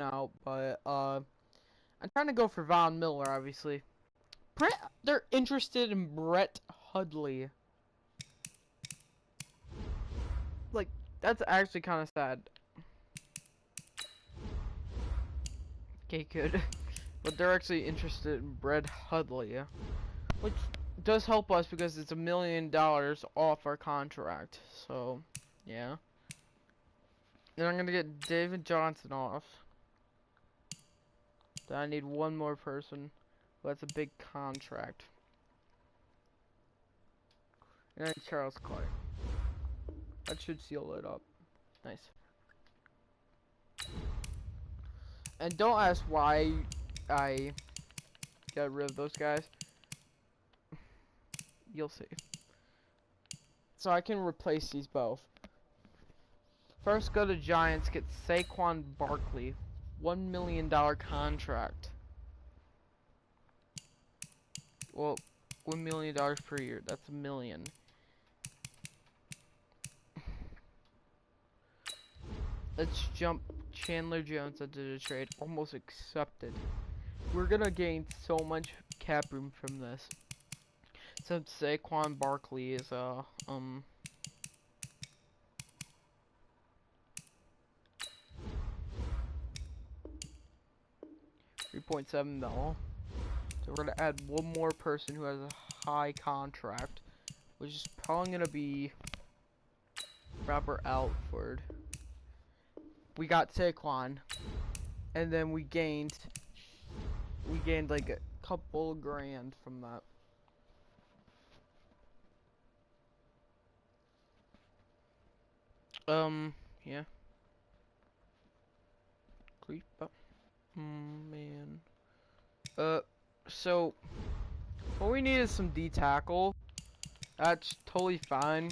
out, but I'm trying to go for Von Miller, obviously. They're interested in Brett Hundley. Like, that's actually kind of sad. Okay, good. But they're actually interested in Brett Hundley, which does help us because it's $1 million off our contract. So, yeah. Then I'm gonna get David Johnson off. Then I need one more person. That's a big contract. And then Charles Clark. That should seal it up. Nice. And don't ask why I got rid of those guys. You'll see. So I can replace these both. First, go to Giants, get Saquon Barkley. $1 million contract. Well, $1 million per year. That's a million. Let's jump Chandler Jones into the trade. Almost accepted. We're gonna gain so much cap room from this. Since Saquon Barkley is 3.7 mil. So we're gonna add one more person who has a high contract, which is probably gonna be Robert Alford. We got Saquon, and then we gained like a couple grand from that. Yeah. Creep up. Man. So what we need is some D tackle. That's totally fine.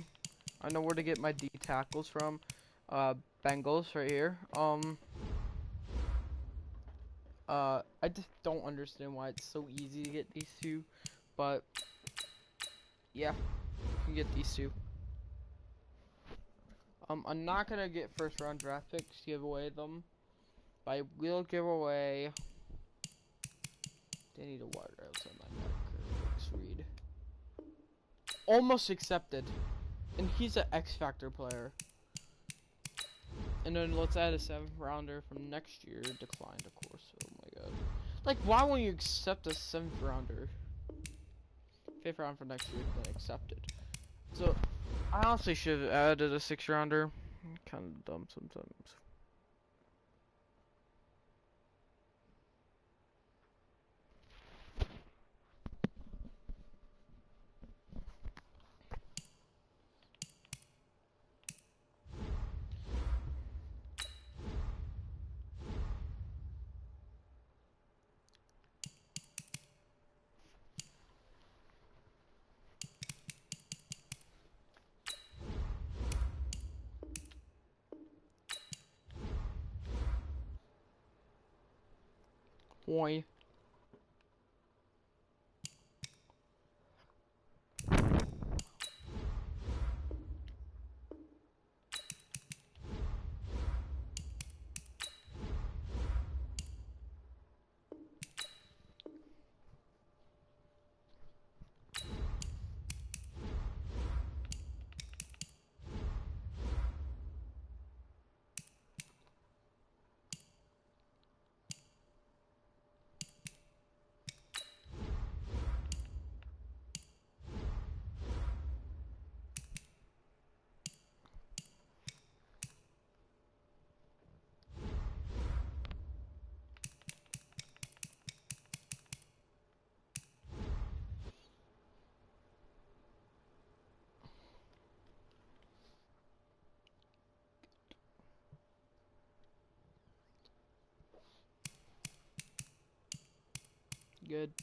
I know where to get my D tackles from. Bengals right here. I just don't understand why it's so easy to get these two, but yeah, you can get these two. I'm not gonna get first round draft picks, give away them, but I will give away. They need a water outside my neck. Reed. Almost accepted, and he's an X Factor player. And then let's add a 7th rounder from next year. Declined, of course. Oh my god. Like, why won't you accept a 7th rounder? 5th round for next year, then accepted. So, I honestly should have added a 6th rounder. Kind of dumb sometimes. Why? Good.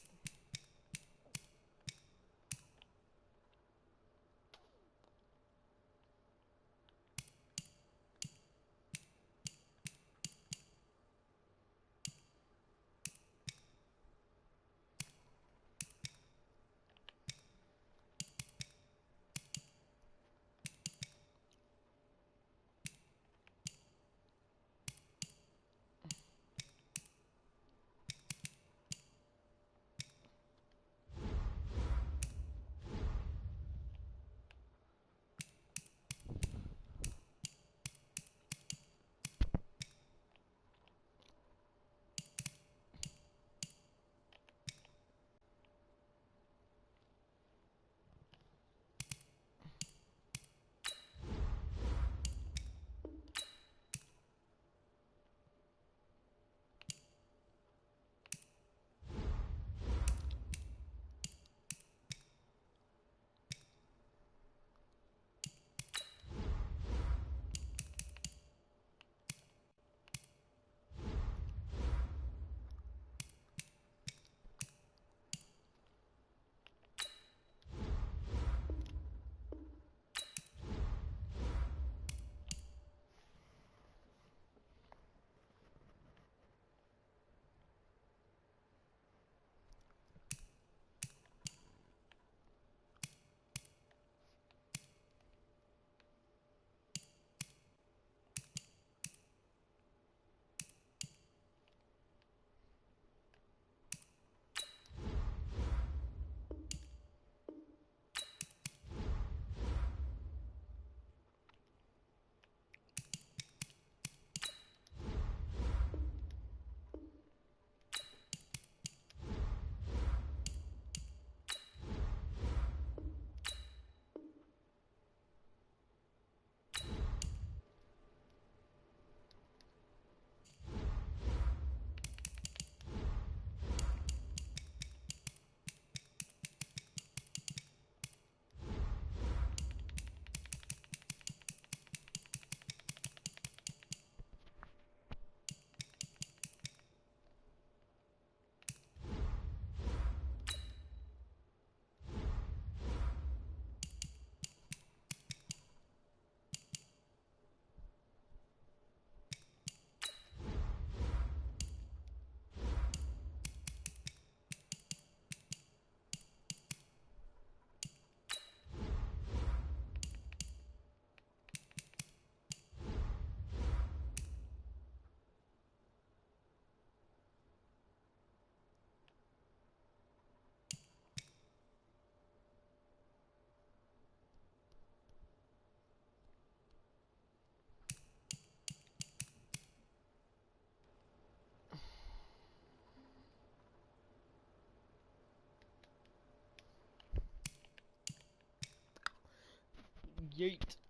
Yeet.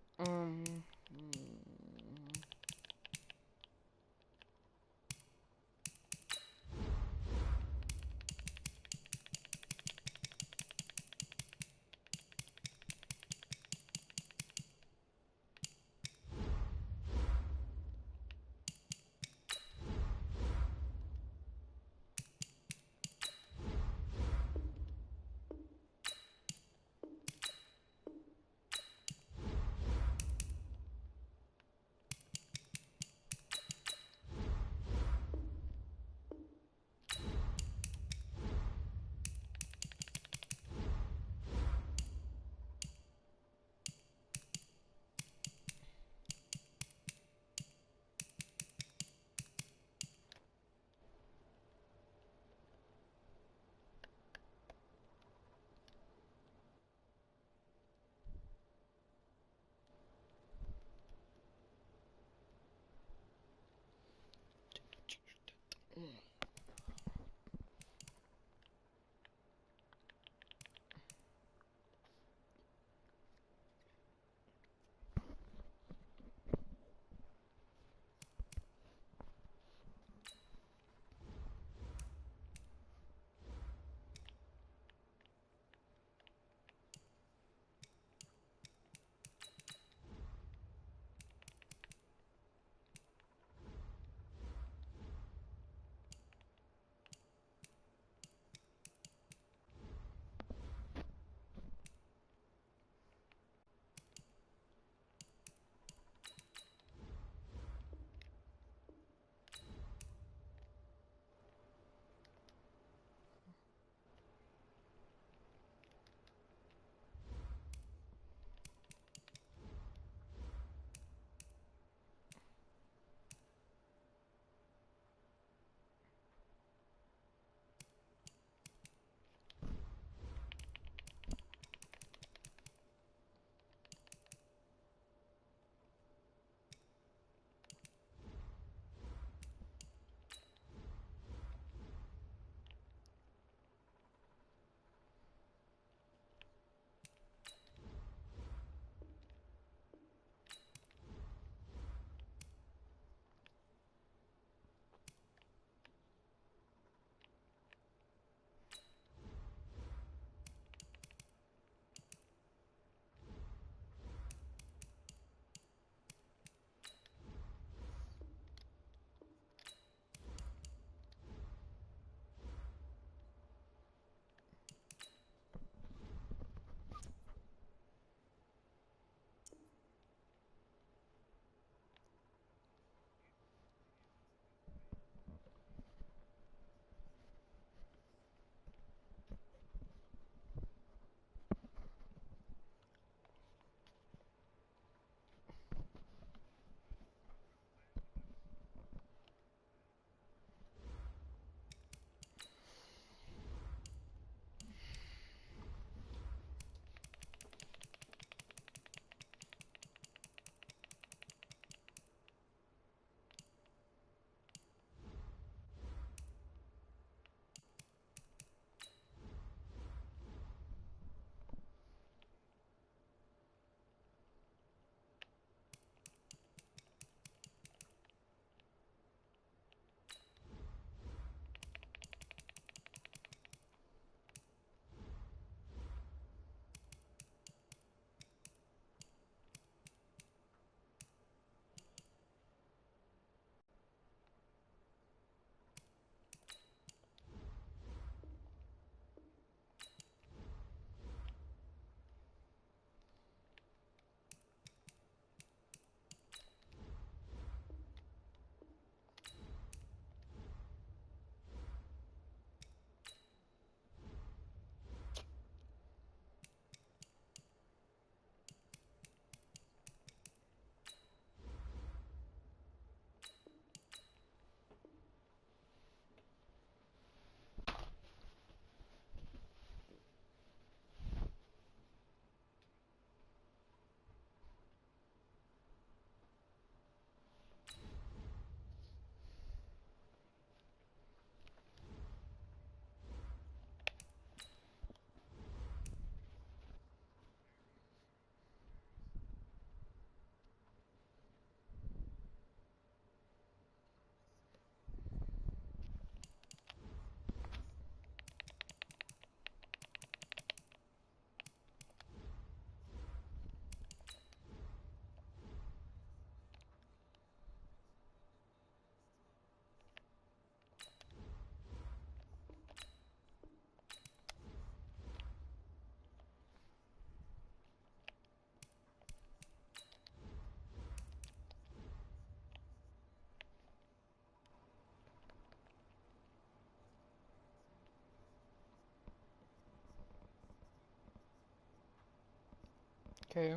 Okay.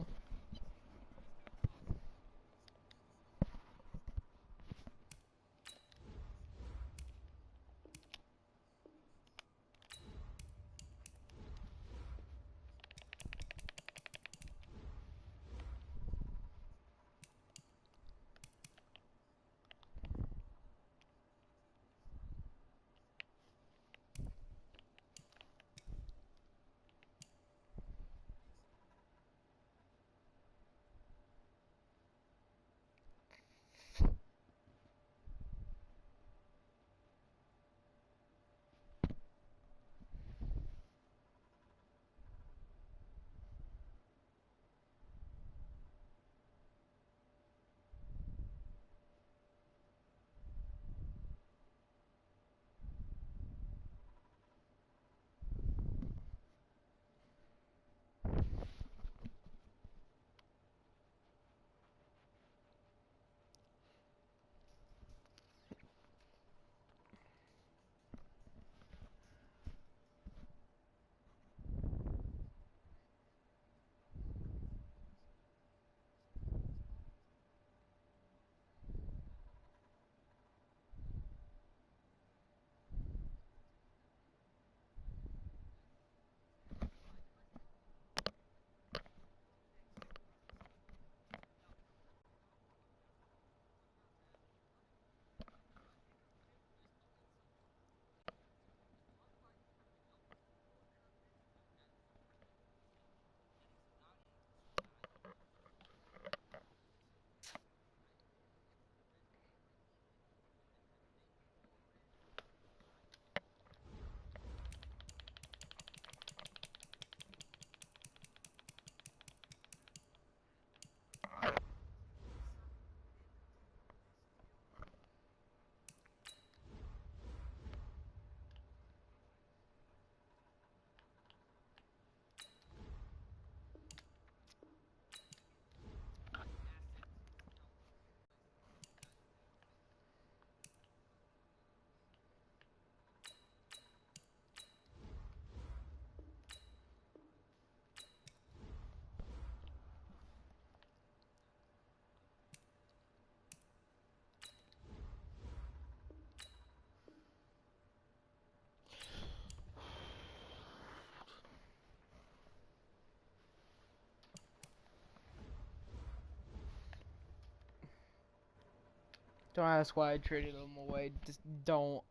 Don't ask why I traded them away. Just don't.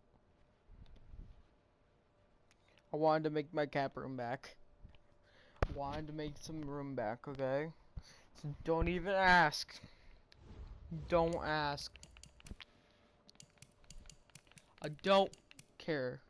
I wanted to make my cap room back. I wanted to make some room back, okay? So don't even ask. Don't ask. I don't care.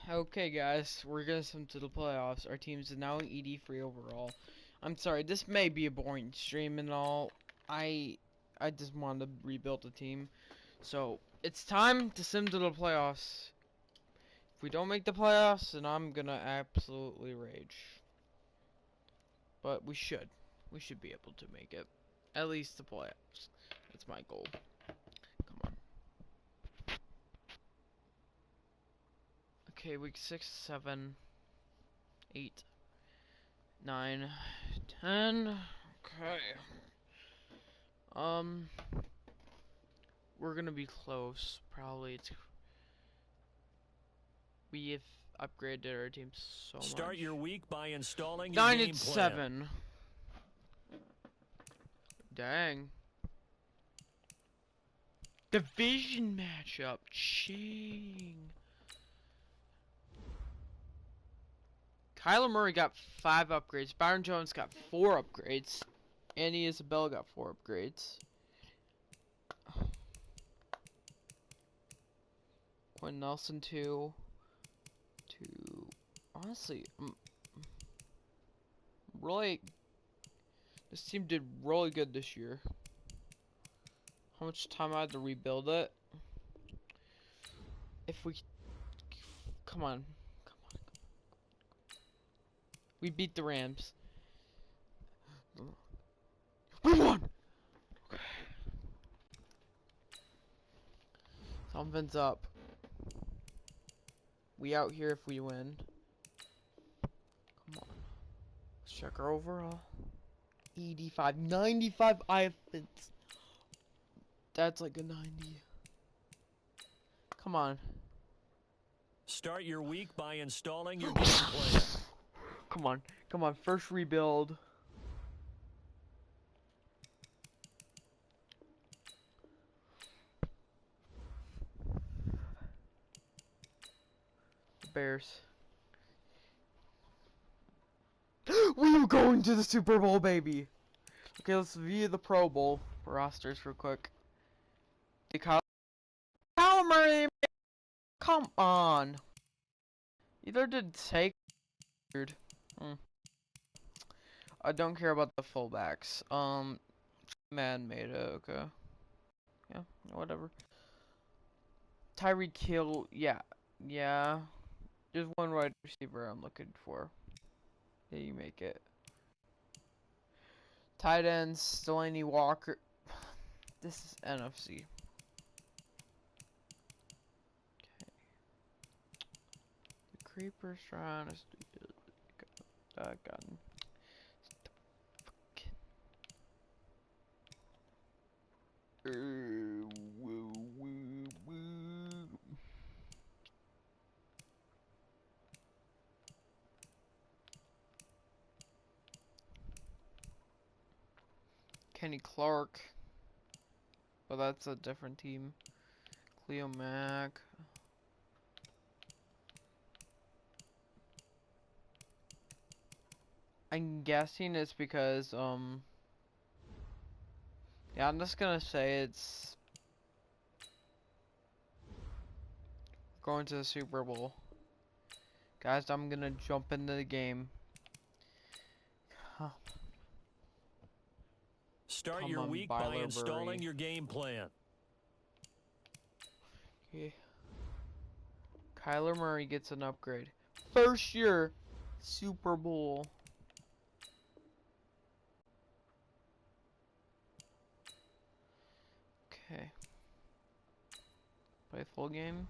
Okay, guys, we're gonna swim to the playoffs. Our team's now an ED3 overall. I'm sorry, this may be a boring stream and all. I just wanted to rebuild the team. So, it's time to sim to the playoffs. If we don't make the playoffs, then I'm gonna absolutely rage. But we should. We should be able to make it. At least the playoffs. That's my goal. Come on. Okay, week 6, 7, 8, 9, 10. Okay. We're gonna be close. Probably we have upgraded our team so much. Start your week by installing your 9 game and plan. 7. Dang. Division matchup. Ching. Kyler Murray got 5 upgrades. Byron Jones got 4 upgrades. Andy Isabella got 4 upgrades. Quinn Nelson 2. Honestly, really, this team did really good this year. How much time I had to rebuild it? If we, come on. We beat the Rams. We won! Okay. Something's up. We out here if we win. Come on. Let's check our overall. 85, 95 offense. That's like a 90. Come on. Start your week by installing your game plan. Come on. Come on. First rebuild. Bears. We are going to the Super Bowl, baby. Okay, let's view the Pro Bowl rosters real quick. Kyler Murray, come on. Either did take. I don't care about the fullbacks. Man made it. Okay. Yeah. Whatever. Tyreek Hill. Yeah. Yeah. There's one wide receiver I'm looking for. Yeah, you make it. Tight ends, Delaney Walker. This is NFC. Okay. The creeper's trying to do that gun. Woo, woo, woo. Kenny Clark. But that's a different team. Cleo Mack. I'm guessing it's because, yeah, I'm just gonna say it's going to the Super Bowl. Guys, I'm gonna jump into the game. Huh. Start Come your on, week by installing Byler your game plan. Okay. Kyler Murray gets an upgrade. First year Super Bowl. Okay. Play full game.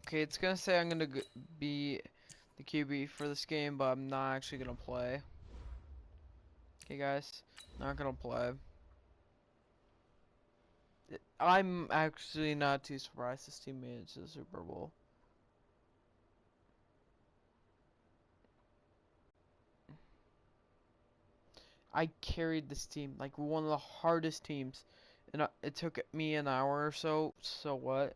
Okay, it's gonna say I'm gonna be the QB for this game, but I'm not actually gonna play. Okay, guys, not gonna play. I'm actually not too surprised this team made it to the Super Bowl. I carried this team, like one of the hardest teams, and it took me an hour or so. So what?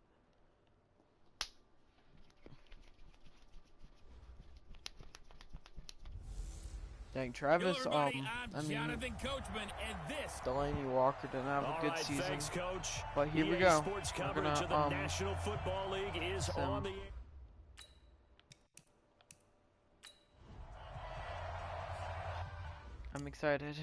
Dang, Travis, Hello, everybody. I I'm mean, Jonathan Coachman, and this. Delaney Walker didn't have a good season. Thanks, Coach. But here we EA go. Sports We're coverage of the gonna, National Football League is on the. I'm excited.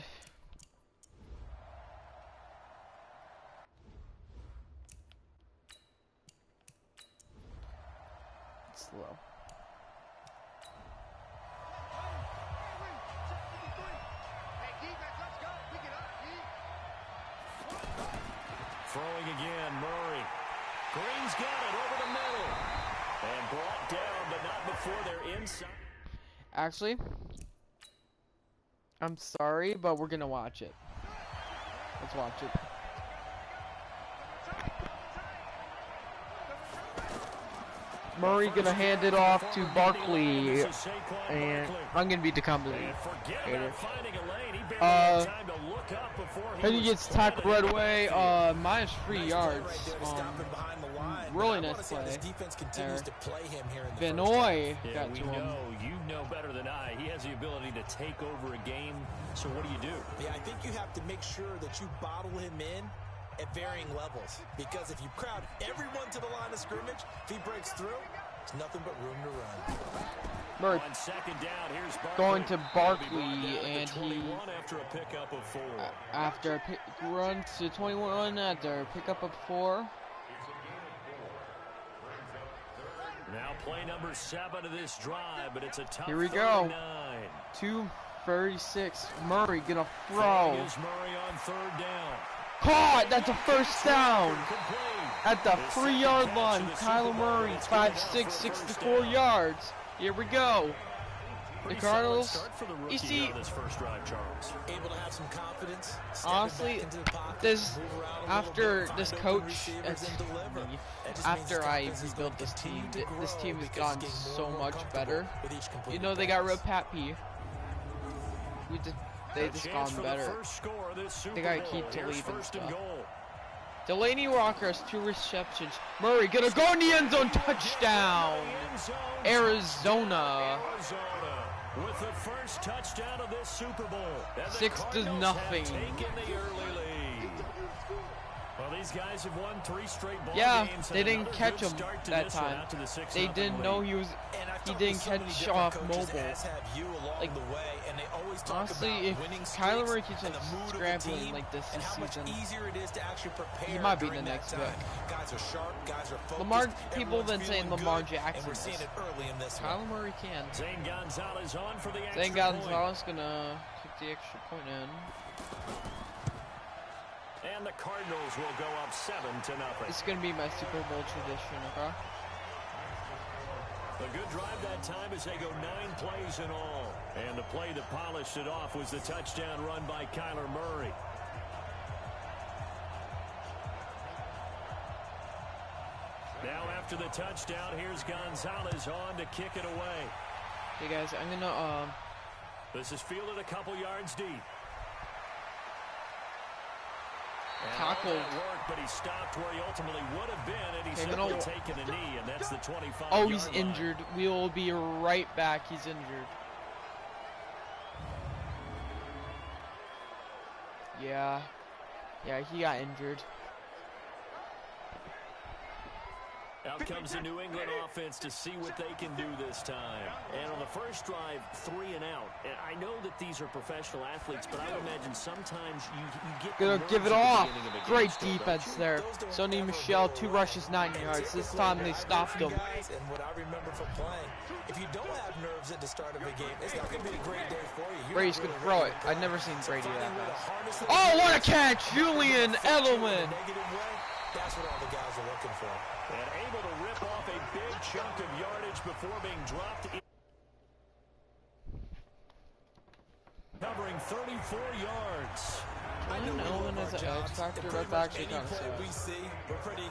It's slow. Throwing again, Murray. Green's got it over the middle. And brought down, but not before they're inside. Actually, I'm sorry, but we're gonna watch it. Let's watch it. Murray gonna hand it off to Barkley, and I'm gonna be decompensated. And he gets tackled right away. -3 yards. Really nice play. Benoit got to him. You know better than I. He has the ability to take over a game. So what do? Yeah, I think you have to make sure that you bottle him in at varying levels, because if you crowd everyone to the line of scrimmage, if he breaks through, there's nothing but room to run. Murray on second down, here's going to Barkley, and he after a pickup of 4. After a run to 21 after a pickup of 4. Now play number 7 of this drive, but it's a tough. Here we go. 2:36. Murray gonna throw. Here's Murray on 3rd down. Caught! That's a first down! At the 3-yard line, Kyler Murray, 5'6", 64 yards. Here we go. The Cardinals, you see, able to have some confidence. Honestly, this after this coach, after I rebuilt this team has gotten so much better. You know, they got rid of Pat P. They just gone better. They got Keith to leave and stuff. Delaney Walker has 2 receptions. Murray gonna go in the end zone, touchdown! Arizona. With the first touchdown of this Super Bowl. 6-0. Well, these guys have won 3 straight ball games. They didn't catch him that time. They didn't know he didn't catch off mobile. Like, honestly, if Kyler Murray keeps on scrambling like this season, he might be the next pick. Lamar, people have been saying Lamar Jackson. Kyler Murray can. Zane Gonzalez on for the extra Zane Gonzalez gonna kick the extra point in. And the Cardinals will go up 7-0. This is gonna be my Super Bowl tradition, okay? A good drive that time as they go 9 plays in all. And the play that polished it off was the touchdown run by Kyler Murray. Now after the touchdown, here's Gonzalez on to kick it away. Hey guys, I'm gonna This is fielded a couple yards deep. Tackled. Worked, but he stopped where he ultimately would have been, and he's simply taken a knee, and that's the 25. Oh, he's injured. We will be right back. He's injured. Yeah, he got injured. Out comes the New England offense to see what they can do this time. And on the first drive, 3 and out. And I know that these are professional athletes, but I would imagine sometimes you get gonna give it off. Great defense there. Sonny Michel, 2 rushes, 9 yards. This time they stopped him. And what I remember from playing, if you don't have nerves at the start of a game, it's not gonna be a great day for you. Brady's gonna throw it. I've never seen Brady that fast. Oh, what a catch! Julian Edelman. That's what all the guys are looking for. And able to rip off a big chunk of yardage before being dropped. Covering 34 yards. Julian Edelman as an X factor, that's actually kind of sad. We see, we're pretty,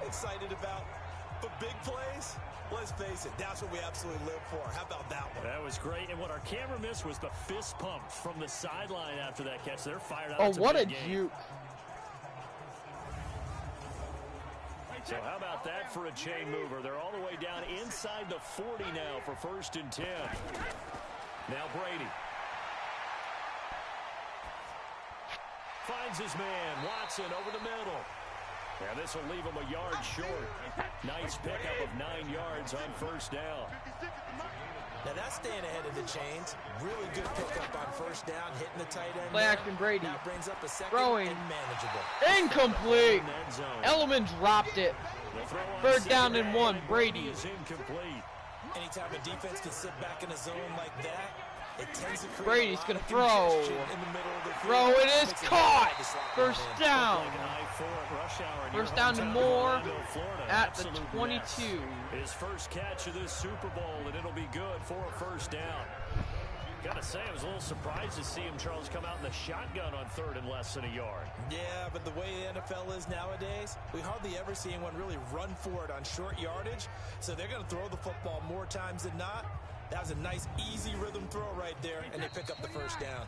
excited about. But big plays, let's face it, that's what we absolutely live for. How about that one? That was great. And what our camera missed was the fist pump from the sideline after that catch. They're fired up. Oh, what a juke. So how about that for a chain mover? They're all the way down inside the 40 now for 1st and 10. Now Brady. Finds his man, Watson, over the middle. And this will leave him a yard short. Nice pickup of 9 yards on first down. Now that's staying ahead of the chains. Really good pickup on first down, hitting the tight end. Play action Brady. Now brings up a second Throwing. and manageable. Incomplete. Edelman dropped it. Third down and 1. Brady. Is incomplete. Anytime a defense can sit back in a zone like that, it tends to create Brady's a lot gonna of throw. congestion in the middle of the field. Throw it is Makes it caught. hard to slot First one in. down. Like an I-4 at rush hour in First your down and hometown of more Orlando, Florida. at the Absolute 22. mess. His first catch of this Super Bowl, and it'll be good for a first down. Gotta say, I was a little surprised to see him, Charles, come out in the shotgun on third and less than a yard. Yeah, but the way the NFL is nowadays, we hardly ever see anyone really run for it on short yardage. So they're going to throw the football more times than not. That was a nice, easy rhythm throw right there, and they pick up the first down.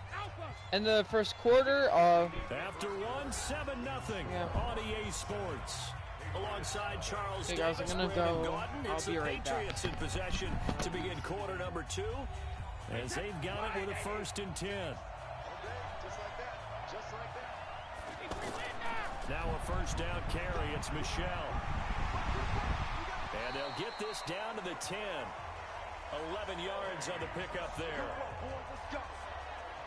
And the first quarter, After one, 7-0 on EA Sports. Alongside Charles Hey guys, I'm Davis, gonna Brandon go. Gaudin, I'll it's be the right back. Patriots in possession to begin quarter number 2, as they've got it with a 1st and 10. Now a first down carry, it's Michelle. And they'll get this down to the 10. 11 yards on the pickup there.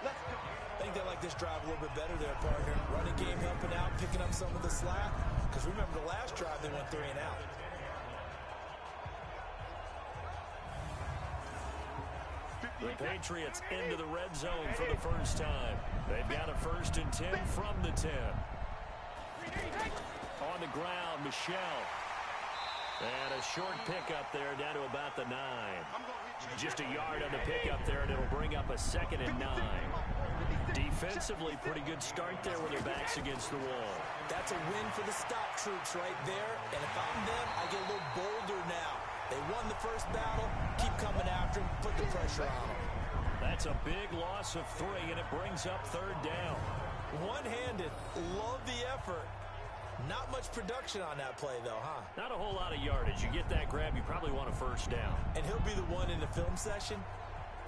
I think they like this drive a little bit better there, partner. Running game helping out, picking up some of the slack. Because remember the last drive, they went 3 and out. The Patriots into the red zone for the first time. They've got a 1st and 10 from the 10. On the ground, Michelle. And a short pickup there down to about the 9. Just a yard on the pickup there, and it'll bring up a 2nd and 9. Defensively, pretty good start there with their backs against the wall. That's a win for the stop troops right there. And if I'm them, I get a little bolder now. They won the first battle. Keep coming after them. Put the pressure on them. That's a big loss of 3, and it brings up 3rd down. One-handed. Love the effort. Not much production on that play, though, huh? Not a whole lot of yardage. You get that grab, you probably want a 1st down. And he'll be the one in the film session.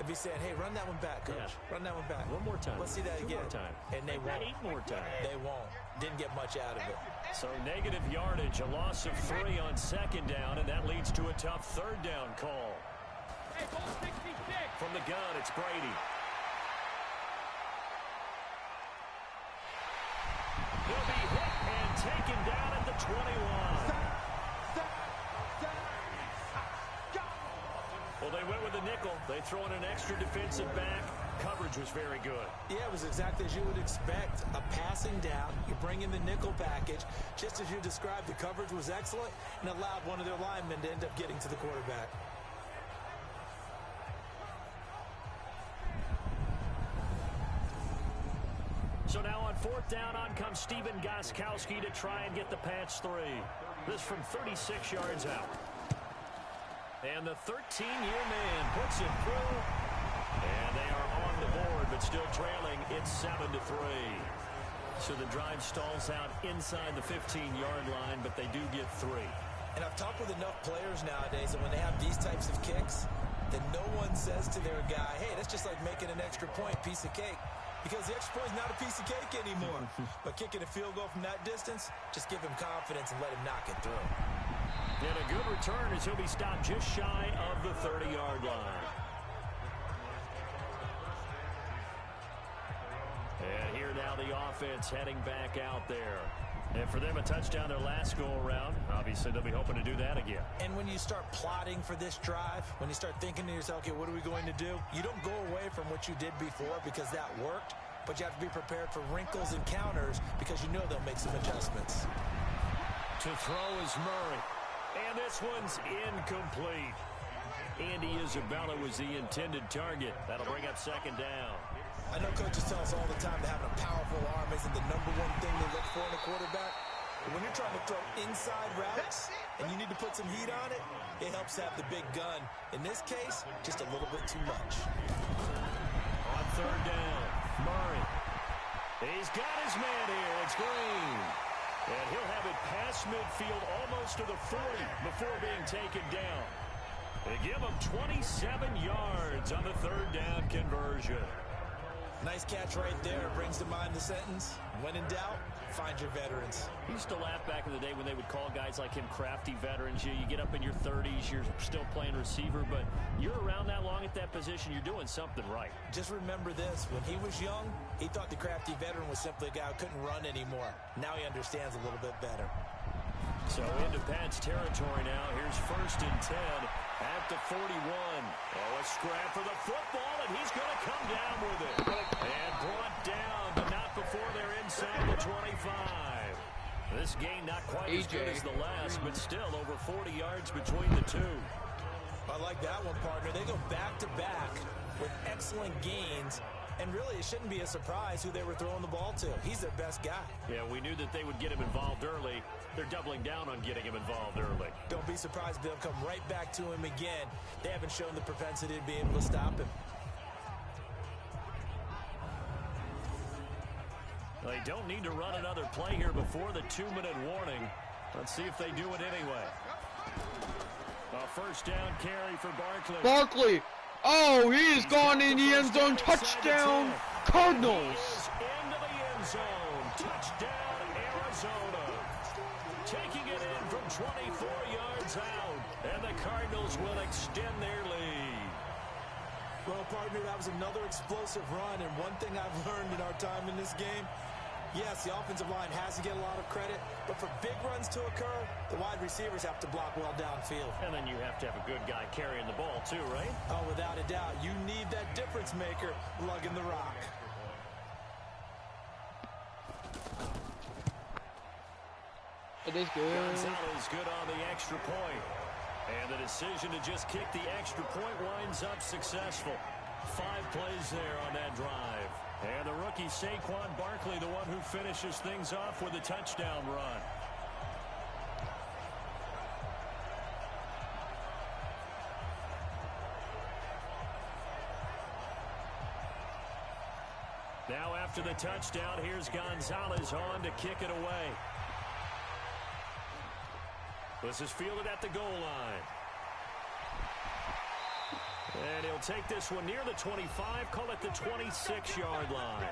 If he's saying, hey, run that one back, coach. Yeah. Run that one back. One more time. Let's see that 2 again. more time. And they won't. 8 more times. They won't. Didn't get much out of it. So negative yardage, a loss of 3 on 2nd down, and that leads to a tough 3rd down call. From the gun, it's Brady. He'll be hit and taken down at the 21. Well, they went with a nickel. They throw in an extra defensive back. Coverage was very good. Yeah, it was exactly as you would expect. A passing down. You bring in the nickel package. Just as you described, the coverage was excellent and allowed one of their linemen to end up getting to the quarterback. So now on 4th down, on comes Steven Gostkowski to try and get the patch 3. This from 36 yards out. And the 13-year man puts it through. And they are on the board, but still trailing. It's 7-3. So the drive stalls out inside the 15-yard line, but they do get 3. And I've talked with enough players nowadays that when they have these types of kicks, then no one says to their guy, hey, that's just like making an extra point, piece of cake. Because the extra point is not a piece of cake anymore. But kicking a field goal from that distance, just give him confidence and let him knock it through. And a good return as he'll be stopped just shy of the 30-yard line. And here now the offense heading back out there. And for them, a touchdown their last go-around. Obviously, they'll be hoping to do that again. And when you start plotting for this drive, when you start thinking to yourself, okay, what are we going to do? You don't go away from what you did before because that worked, but you have to be prepared for wrinkles and counters because you know they'll make some adjustments. To throw is Murray. And this one's incomplete. Andy Isabella was the intended target. That'll bring up 2nd down. I know coaches tell us all the time that having a powerful arm isn't the #1 thing they look for in a quarterback. But when you're trying to throw inside routes and you need to put some heat on it, it helps have the big gun. In this case, just a little bit too much. On 3rd down, Murray. He's got his man here. It's Green. And he'll have it past midfield almost to the 40 before being taken down. They give him 27 yards on the 3rd down conversion. Nice catch right there. Brings to mind the sentence, when in doubt, find your veterans. He used to laugh back in the day when they would call guys like him crafty veterans. You get up in your 30s, you're still playing receiver, but you're around that long at that position, you're doing something right. Just remember this. When he was young, he thought the crafty veteran was simply a guy who couldn't run anymore. Now he understands a little bit better. So into Pat's territory now. Here's 1st and 10 at the 41. Oh, a scrap for the football, and he's going to come down with it. And brought down, but not before they're inside the 25. This gain not quite as good as the last, but still over 40 yards between the two. I like that one, partner. They go back-to-back with excellent gains. And really, it shouldn't be a surprise who they were throwing the ball to. He's their best guy. Yeah, we knew that they would get him involved early. They're doubling down on getting him involved early. Don't be surprised they'll come right back to him again. They haven't shown the propensity to be able to stop him. They don't need to run another play here before the 2-minute warning. Let's see if they do it anyway. A 1st down carry for Barkley. Barkley! Oh, he's gone in the end zone. Touchdown, Cardinals. Into the end zone. Touchdown, Arizona. Taking it in from 24 yards out. And the Cardinals will extend their lead. Well, partner, that was another explosive run. And one thing I've learned in our time in this game, yes, the offensive line has to get a lot of credit, but for big runs to occur, the wide receivers have to block well downfield. And then you have to have a good guy carrying the ball too, right? Oh, without a doubt. You need that difference maker lugging the rock. It is good. Gonzalez good on the extra point. And the decision to just kick the extra point winds up successful. 5 plays there on that drive. And the rookie Saquon Barkley, the one who finishes things off with a touchdown run. Now after the touchdown, here's Gonzalez on to kick it away. This is fielded at the goal line. And he'll take this one near the 25, call it the 26-yard line.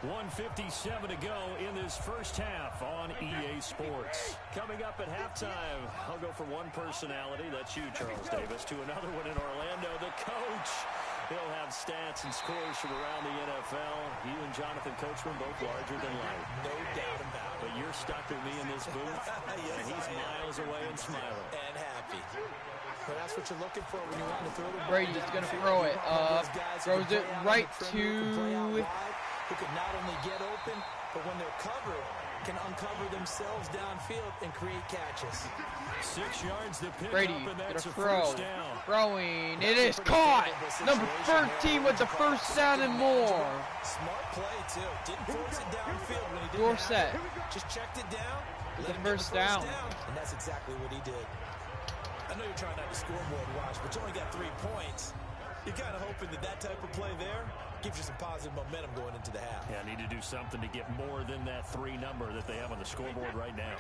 1:57 to go in this first half on EA Sports. Coming up at halftime, I'll go from one personality, that's you, Charles Davis, to another one in Orlando, the coach. He'll have stats and scores from around the NFL. You and Jonathan Coachman both larger than life. No doubt about it. But you're stuck with me in this booth, Yes, and he's miles away and smiling. And happy. But that's what you're looking for when you want to throw the ball. Brady's going to throw it. Throws it right to... Who could not only get open, but when they're covered, can uncover themselves downfield and create catches. 6 yards to pick Brady, up, and gonna that's a throw. first down. Throwing. It is caught. Number 13 with the first down and more. Smart play, too. Didn't force it downfield when he didn't Dorsett. have it. Just checked it down. With let the him get first down. And that's exactly what he did. I know you're trying not to scoreboard watch, but you only got 3 points. You're kind of hoping that that type of play there gives you some positive momentum going into the half. Yeah, need to do something to get more than that 3 number that they have on the scoreboard right now.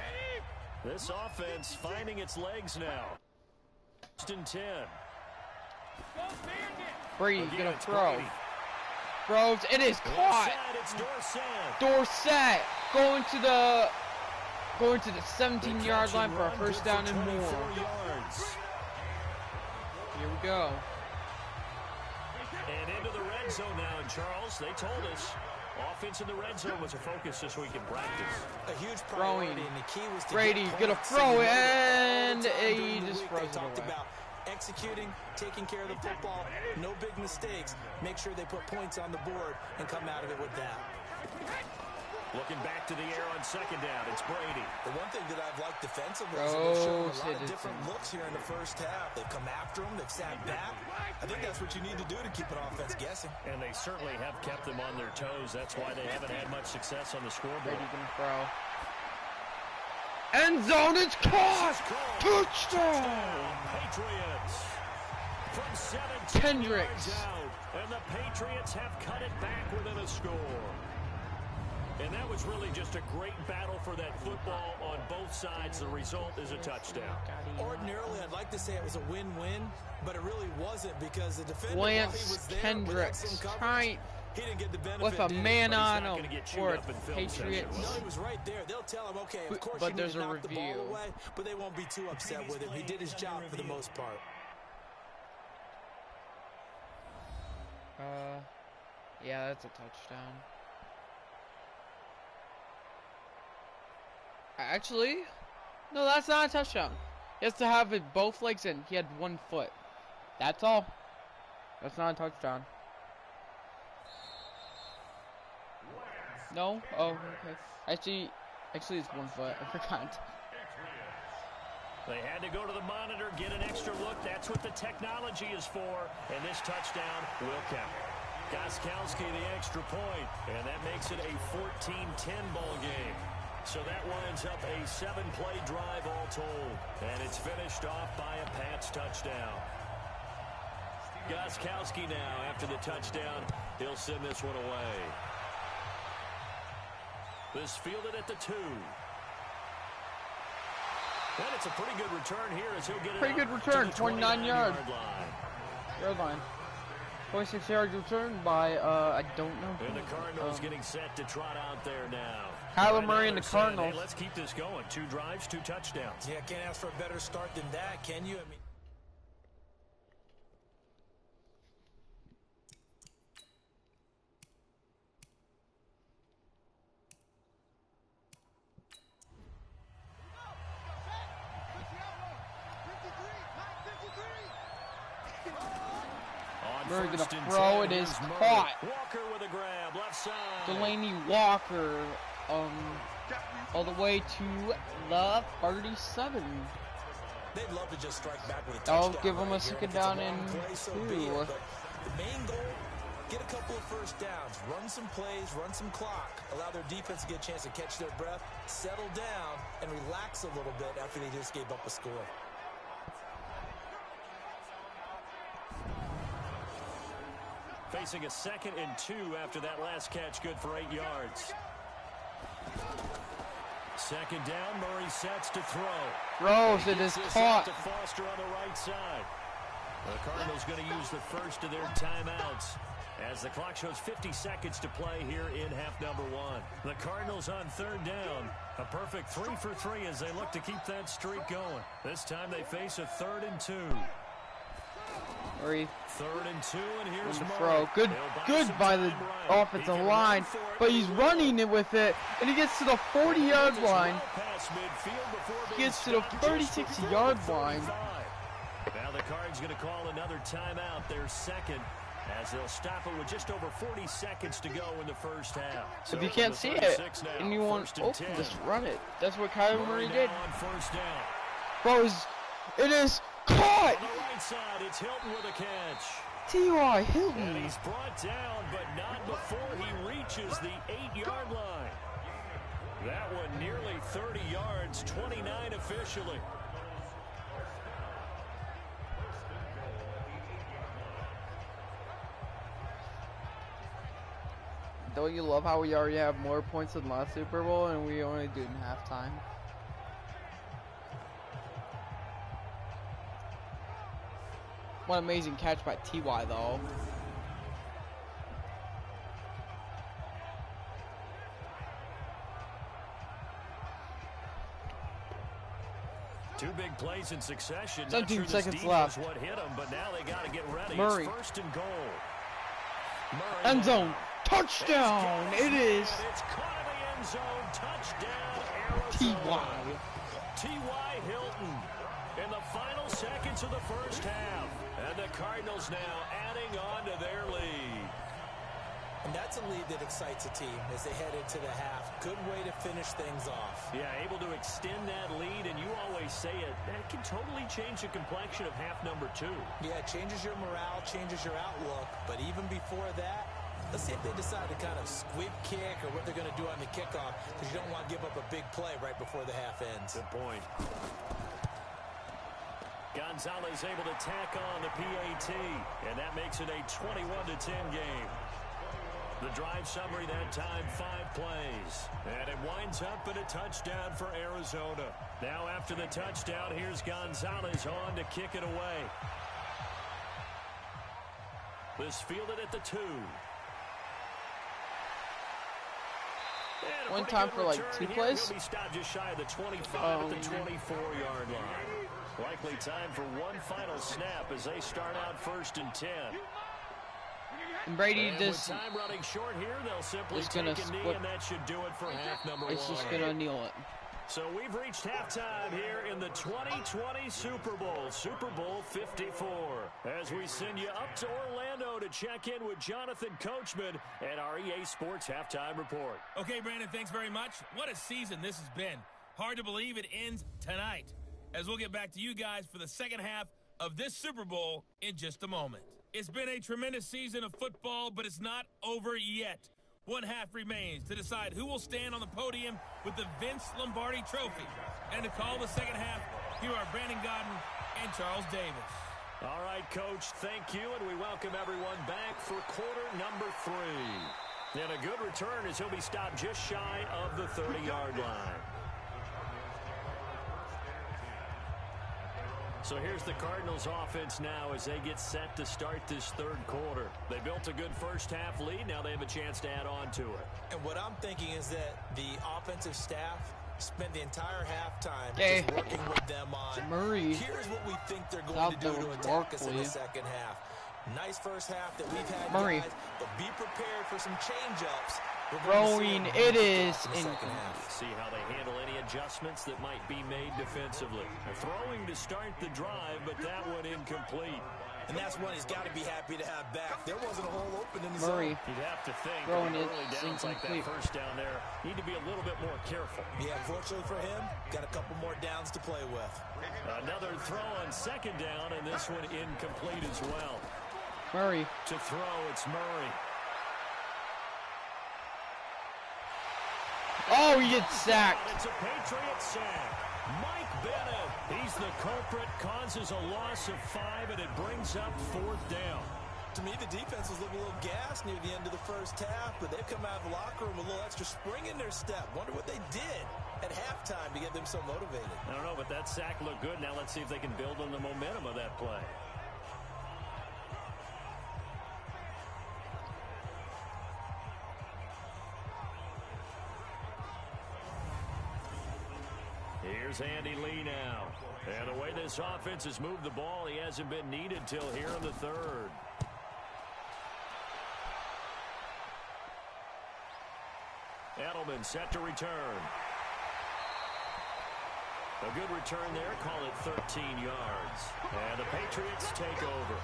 This offense finding its legs now. 1st and 10. Brady's Again, going to it's throw. Brady. Throws. It is caught. It's Dorsett. Dorsett going to the 17-yard line for a first down and more. Yards. Here we go. And into the red zone now. And Charles, they told us offense in the red zone was a focus this week in practice. A huge priority, and the key was to Brady's get gonna points. throw it, And and he just throws it talked away. about executing, taking care of the football, no big mistakes. Make sure they put points on the board and come out of it with that. Looking back to the air on 2nd down, it's Brady. The one thing that I've liked defensively is that they've shown a lot of Citizen. different looks here in the first half. They've come after them, they've sat back. I think that's what you need to do to keep an offense guessing. And they certainly have kept them on their toes. That's why they haven't had much success on the scoreboard. Brady gonna throw. End zone, it's caught! Touchdown! Patriots from 17 Kendricks. yards out. And the Patriots have cut it back within a score. And that was really just a great battle for that football on both sides. The result is a touchdown. Ordinarily, I'd like to say it was a win-win, but it really wasn't because the defender, while he Lance was there with Kendricks excellent coverage, trying. He didn't get the benefit. With a man on not him gonna get chewed for up in film Patriots. session, No, he was right there. They'll tell him, okay, of course But you need there's to a knock the ball review. away, but they won't be too upset with him. He did his job for the most part. Yeah, that's a touchdown. Actually, no, that's not a touchdown. He has to have it both legs in. He had 1 foot. That's all. That's not a touchdown. No? Oh, okay. Actually, it's 1 foot. I forgot. They had to go to the monitor, get an extra look. That's what the technology is for. And this touchdown will count. Gostkowski the extra point, and that makes it a 14-10 ball game. So that winds up a 7-play drive all told. And it's finished off by a Pats touchdown. Gostkowski now, after the touchdown, he'll send this one away. This fielded at the 2. And it's a pretty good return here as he'll get it Pretty good return, 29 yards. Yard line. 26 yards return by, I don't know. And the Cardinals getting set to trot out there now. Kyler Murray and the Cardinals. Hey, let's keep this going. 2 drives, 2 touchdowns. Yeah, can't ask for a better start than that, can you? I mean, Murray gonna throw. It is caught. Walker with a grab, left side. Delaney Walker, all the way to the 37. they'd love to just strike back with a I'll touchdown. give them a right here. second If it's a down long and play, so 2. be it. But the main goal, get a couple of first downs, run some plays, run some clock, allow their defense to get a chance to catch their breath, settle down, and relax a little bit after they just gave up a score. Facing a 2nd and 2 after that last catch, good for 8 yards. 2nd down, Murray sets to throw. Throws, it is caught. To Foster on the right side. The Cardinals going to use the first of their timeouts as the clock shows 50 seconds to play here in half number 1. The Cardinals on 3rd down. A perfect 3 for 3 as they look to keep that streak going. This time they face a 3rd and 2. Murray 3rd and 2, and here's the Murray. throw. Good by the offensive line, but he's running it with it, and he gets to the 40-yard line. He gets to the 36-yard line. Now the Cards going to call another timeout, their 2nd, as they'll stop it with just over 40 seconds to go in the first half. So if you can't see it, and you want, just run it. That's what Kyler Murray did. Bro, it is caught! On the right side, it's Hilton with a catch. T.Y. Hilton. And he's brought down, but not before he reaches the 8-yard line. That one nearly 30 yards, 29 officially. Don't you love how we already have more points than last Super Bowl and we only do it in halftime? What an amazing catch by T.Y. though. Two big plays in succession. 17 seconds left. What hit them, but now they got to get ready. Murray. It's 1st and goal. Murray End zone. Touchdown. It is. It's caught in the end zone. Touchdown, Arizona. T.Y. Hilton in the final seconds of the first half. And the Cardinals now adding on to their lead. And that's a lead that excites a team as they head into the half. Good way to finish things off. Yeah, able to extend that lead, and you always say it, that can totally change the complexion of half number 2. Yeah, it changes your morale, changes your outlook. But even before that, let's see if they decide to kind of squib kick or what they're going to do on the kickoff, because you don't want to give up a big play right before the half ends. Good point. Gonzalez able to tack on the PAT, and that makes it a 21-10 game. The drive summary that time, 5 plays. And it winds up in a touchdown for Arizona. Now after the touchdown, here's Gonzalez on to kick it away. This fielded at the 2. One time for like 2 plays. He'll be stopped just shy of the 25 at the 24-yard line. Likely time for one final snap as they start out 1st and 10. And Brady and just with time running short here, they'll simply take a knee, and that should do it for half number 1. It's just gonna kneel it. So we've reached halftime here in the 2020 Super Bowl, Super Bowl 54. As we send you up to Orlando to check in with Jonathan Coachman at our EA Sports Halftime Report. Okay, Brandon, thanks very much. What a season this has been. Hard to believe it ends tonight. As we'll get back to you guys for the second half of this Super Bowl in just a moment. It's been a tremendous season of football, but it's not over yet. One half remains to decide who will stand on the podium with the Vince Lombardi Trophy. And to call the second half, here are Brandon Godden and Charles Davis. All right, Coach, thank you, and we welcome everyone back for quarter number 3. And a good return as he'll be stopped just shy of the 30-yard line. So here's the Cardinals offense now as they get set to start this third quarter. They built a good first half lead. Now they have a chance to add on to it. And what I'm thinking is that the offensive staff spent the entire halftime just working with them on Murray. Here's what we think they're going to do to attack us in the second half. Nice first half that we've had, Murray. guys, but be prepared for some change-ups. Throwing, it is in. See how they handle any adjustments that might be made defensively. Throwing to start the drive, but that one incomplete. And that's one he's got to be happy to have back. There wasn't a hole open in the Murray. zone. You'd have to think Throwing it early downs like that incomplete. first down there, need to be a little bit more careful. Yeah, fortunately for him, got a couple more downs to play with. Another throw on second down, and this one incomplete as well. Murray. To throw, it's Murray. Oh, he gets sacked. It's a Patriot sack. Mike Bennett, he's the culprit, causes a loss of 5, and it brings up 4th down. To me, the defense was looking a little gassed near the end of the first half, but they've come out of the locker room with a little extra spring in their step. Wonder what they did at halftime to get them so motivated. I don't know, but that sack looked good. Now let's see if they can build on the momentum of that play. Here's Andy Lee now. And the way this offense has moved the ball, he hasn't been needed till here in the third. Edelman set to return. A good return there, call it 13 yards. And the Patriots take over.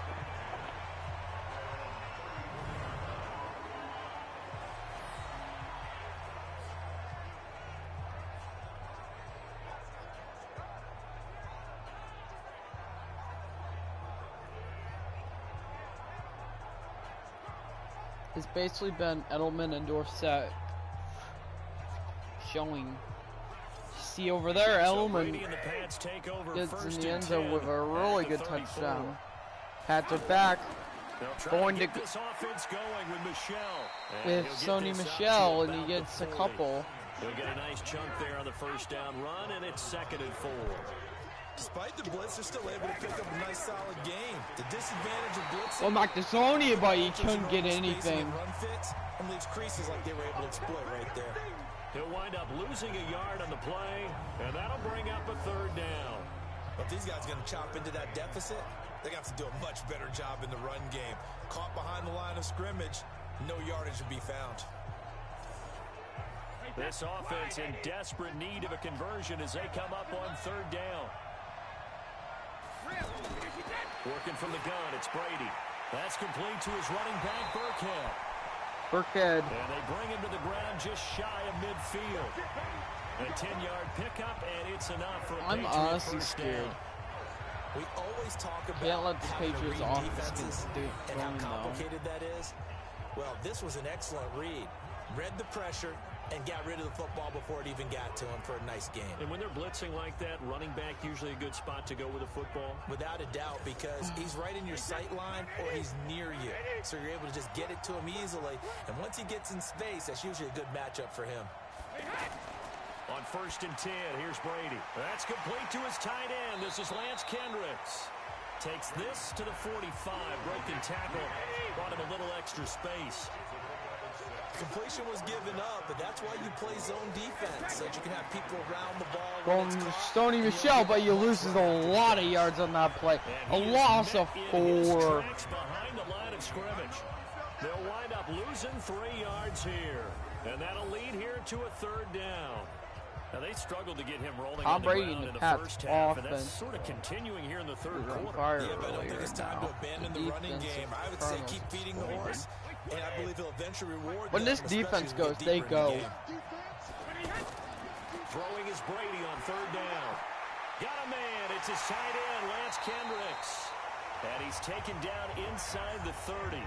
It's basically been Edelman and Dorsett showing. See over there, Edelman gets in the end zone with a really good touchdown. Pats it back. Going to this offense going with Michelle. with Sony Michel, and he gets a couple. He'll get a nice chunk there on the first down run, and it's 2nd and 4. Despite the blitz, they're still able to pick up a nice, solid game. The disadvantage of blitzing. Well, back to Sony, but he couldn't get anything. Run fits and leaves creases like they were able to exploit right there. He'll wind up losing a yard on the play, and that'll bring up a 3rd down. But these guys are going to chop into that deficit. They're going to have to do a much better job in the run game. Caught behind the line of scrimmage, no yardage would be found. This offense in desperate need of a conversion as they come up on 3rd down. Working from the gun, it's Brady. That's complete to his running back, Burkhead. Burkhead. And they bring him to the ground just shy of midfield. A 10-yard pickup, and it's enough for a I'm Patriot honestly first scared. down. We always talk about Can't let this having to Patriots read offense defenses get and how going, though. complicated that is. Well, this was an excellent read. Read the pressure and got rid of the football before it even got to him for a nice game. And when they're blitzing like that, running back usually a good spot to go with a football. Without a doubt, because he's right in your sight line or he's near you. So you're able to just get it to him easily. And once he gets in space, that's usually a good matchup for him. On 1st and 10, here's Brady. That's complete to his tight end. This is Lance Kendricks. Takes this to the 45. Broken tackle. Brought him a little extra space. completion was given up, but that's why you play zone defense, so that you can have people around the ball. Going to Stoney Michel, but you loses a lot of yards on that play. A loss of 4. Behind the line of scrimmage. They'll wind up losing 3 yards here, and that'll lead here to a 3rd down. Now they struggled to get him rolling on the ground in the first half, and that's sort of continuing here in the 3rd quarter. Yeah, but I don't think it's time to abandon the running game. I would say keep feeding the horse, and I believe he'll eventually reward when this defense goes, they go. Throwing is Brady on 3rd down. Got a man. It's his tight end, Lance Kendricks. And he's taken down inside the 30.